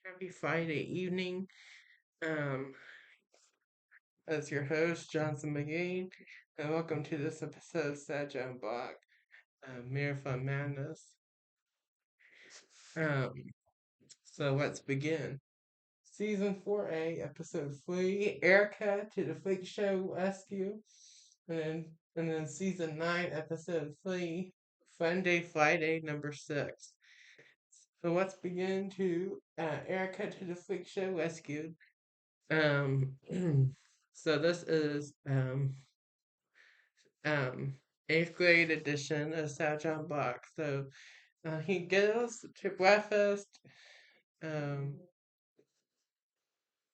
Happy Friday evening. Um, as your host, Johnson McGee, and welcome to this episode of Sad Block, Marathon Madness. Um, so let's begin. Season 4A, Episode 3, Erica to the Freakshow Rescue. And then Season 9, Episode 3, Fun Day Friday, number 6. So let's begin to Erica to the Freakshow Rescue. Um, so this is um eighth grade edition of South John Block. So he goes to breakfast. Um,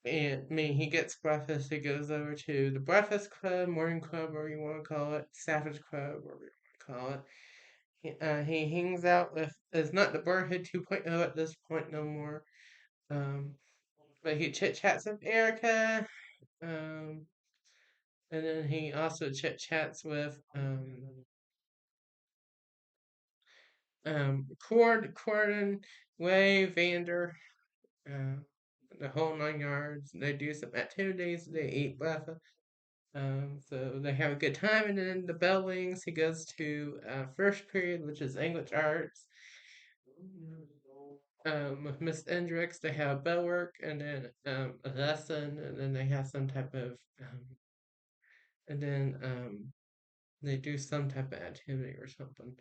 and I mean he gets breakfast. He goes over to the breakfast club, morning club, whatever you want to call it, Savage Club, whatever you want to call it. He hangs out with. It's not the Brotherhood 2.0 at this point no more. Um, but he chit chats with Erica. Um, And then he also chit chats with Corden, Way, Vander, uh, the whole 9 yards. They do some activities. They eat breakfast. So they have a good time, and then the bell rings. He goes to first period, which is English arts. With Miss Hendricks, they have bell work, and then a lesson, and then they have some type of, and then they do some type of activity or something.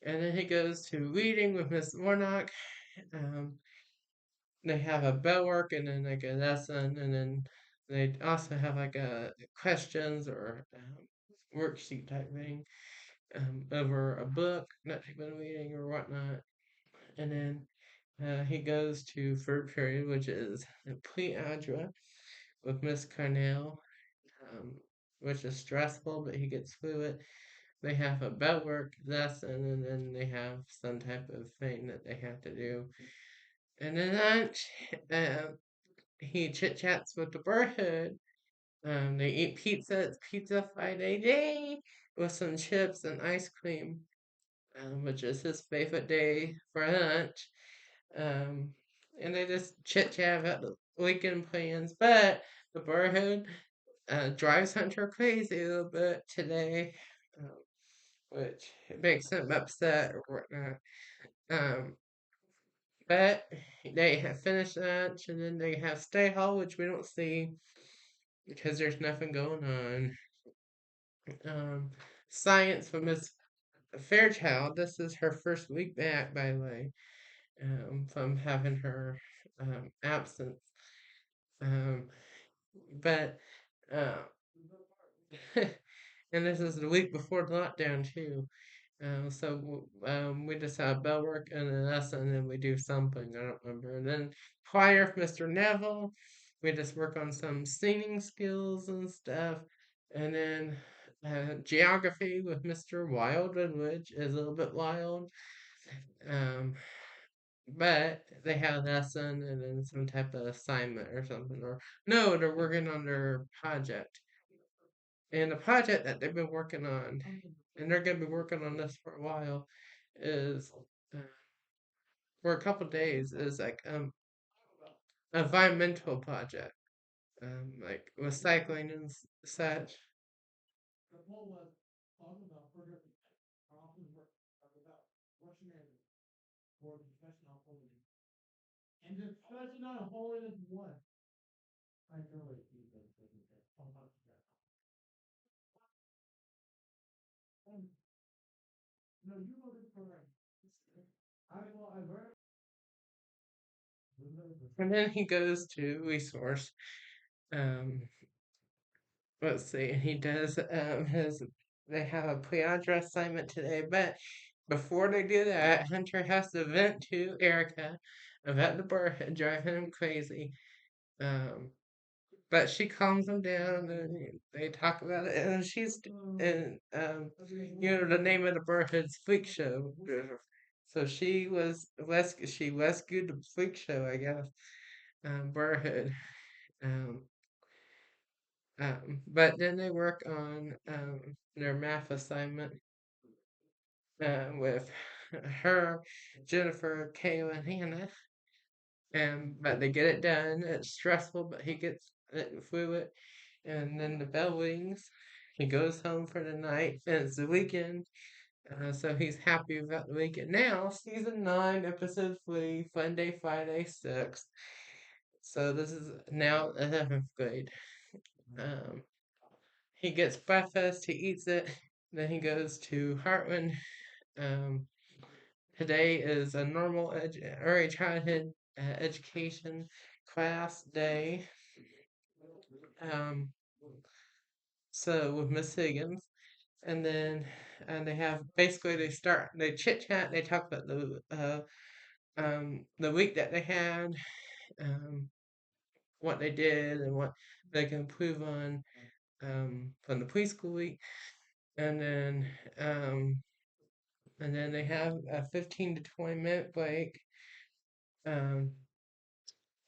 And then he goes to reading with Miss Warnock. Um, they have a bell work and then like a lesson, and then they also have like a questions or worksheet type thing over a book that they've been reading or whatnot. And then he goes to third period, which is pre-algebra with Miss Carnell, um, which is stressful, but he gets through it. They have a bell work lesson, and then they have some type of thing that they have to do. And then lunch, he chit chats with the Brotherhood. They eat pizza. It's Pizza Friday day with some chips and ice cream, which is his favorite day for lunch. Um, and they just chit chat about the weekend plans. But the Brotherhood drives Hunter crazy a little bit today, which makes him upset or whatnot. Um, but they have finished lunch, and then they have stay hall, which we don't see because there's nothing going on. Um, Science from Miss Fairchild. This is her first week back, by the way, from having her absence. Um, but uh, and this is the week before the lockdown too. We just have bell work and a lesson, and then we do something. I don't remember. And then choir with Mr. Neville, we just work on some singing skills and stuff. And then geography with Mr. Wildwood, which is a little bit wild. Um, but they have a lesson and then some type of assignment or something. Or no, they're working on their project. And the project that they've been working on, and they're going to be working on this for a while, is uh, for a couple days is like environmental project, like recycling and such. And then he goes to resource. Um, let's see, he does his. They have a pre-address assignment today, but before they do that, Hunter has to vent to Erica about the bird driving him crazy. Um, but she calms him down, and they talk about it, and the name of the Brotherhood's Freak Show. So she rescued the Freak Show, I guess, Brotherhood. Um, but then they work on their math assignment with her, Jennifer, Kayla, and Hannah. but they get it done. It's stressful, but he gets it through it. And then the bell rings. He goes home for the night, and it's the weekend. So he's happy about the weekend. Now, season 9, episode 3, Fun Day Friday 6. So this is now 11th grade. Um, he gets breakfast, he eats it, then he goes to Hartman. Um, Today is a normal early childhood education class day. Um, so with Miss Higgins, and they have basically they chit chat, they talk about the week that they had, um, what they did and what they can improve on from the preschool week, and then um, they have a 15 to 20-minute break. Um,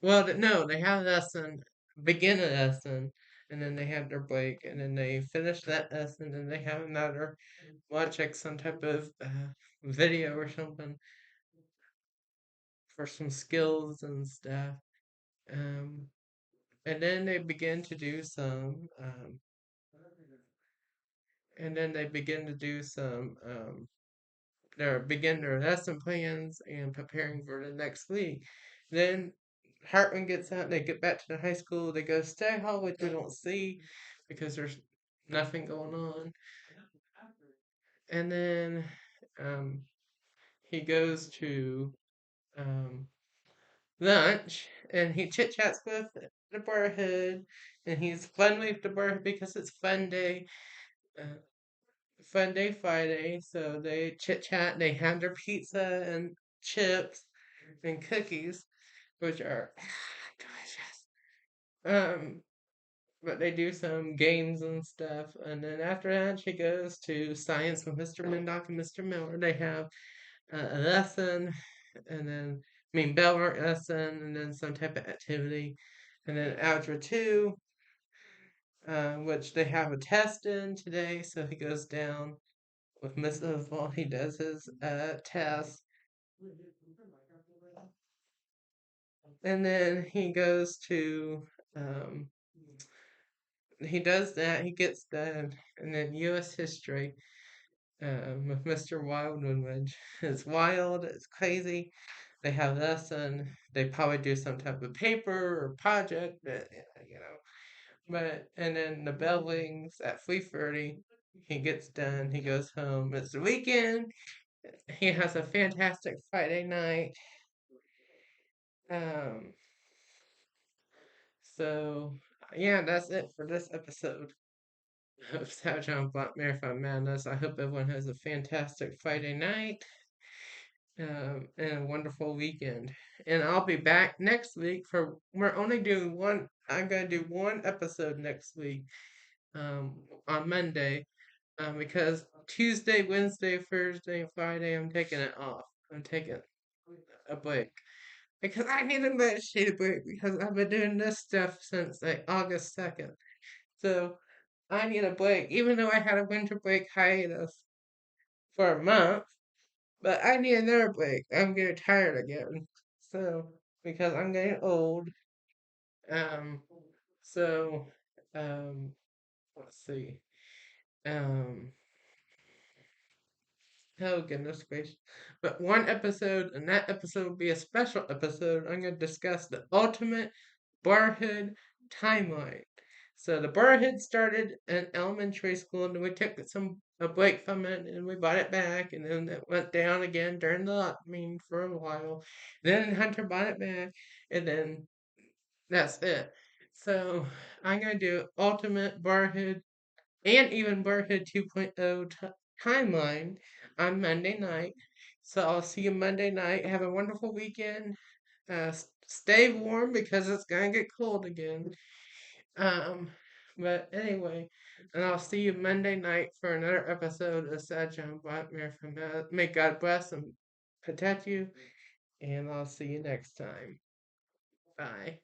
no, they have a lesson, begin a lesson, and then they have their break, and then they finish that lesson, and they have another, watch like some type of video or something for some skills and stuff. Um, and then they begin to do some, and then they begin to do some, begin their lesson plans and preparing for the next week. Then Hartman gets out, they get back to the high school, they go stay hall, which we don't see because there's nothing going on. And then um, he goes to um, lunch and he chit chats with the Brotherhood and he's fun with the Brotherhood because it's uh, Fun Day Friday. So they chit chat, they have their pizza and chips and cookies, which are delicious. But they do some games and stuff, and then after that, she goes to science with Mr. Mindock and Mr. Miller. They have a lesson, and then bell work lesson, and then some type of activity, and then algebra 2, which they have a test in today. So he goes down with Miss Oswald. He does his test, and then he goes to um, he does that. He gets done, and then U.S. history with Mr. Wildwood. It's wild. It's crazy. They have lesson. They probably do some type of paper or project, but you know. But and then the bell rings at 3:30. He gets done. He goes home. It's the weekend. He has a fantastic Friday night. Um. So yeah, that's it for this episode of Savage on Black Marathon Madness. I hope everyone has a fantastic Friday night and a wonderful weekend. And I'll be back next week for we're only doing one. I'm gonna do one episode next week on Monday because Tuesday, Wednesday, Thursday, and Friday I'm taking it off. I'm taking a break because I need a meditate break because I've been doing this stuff since like August 2nd. So I need a break, even though I had a winter break hiatus for a month. But I need another break. I'm getting tired again. So because I'm getting old. Um. So. Um. Let's see. Um. Oh goodness gracious! But one episode, and that episode will be a special episode. I'm going to discuss the ultimate Brotherhood timeline. So the Brotherhood started in elementary school, and then we took a break from it, and we brought it back, and then it went down again during the for a while. Then Hunter brought it back, and then that's it. So I'm gonna do Ultimate Brotherhood and even Brotherhood 2.0 timeline on Monday night. So I'll see you Monday night. Have a wonderful weekend. Stay warm because it's gonna get cold again. Um, but anyway, and I'll see you Monday night for another episode of Sad John Blackmare from May God bless and protect you, and I'll see you next time. Bye.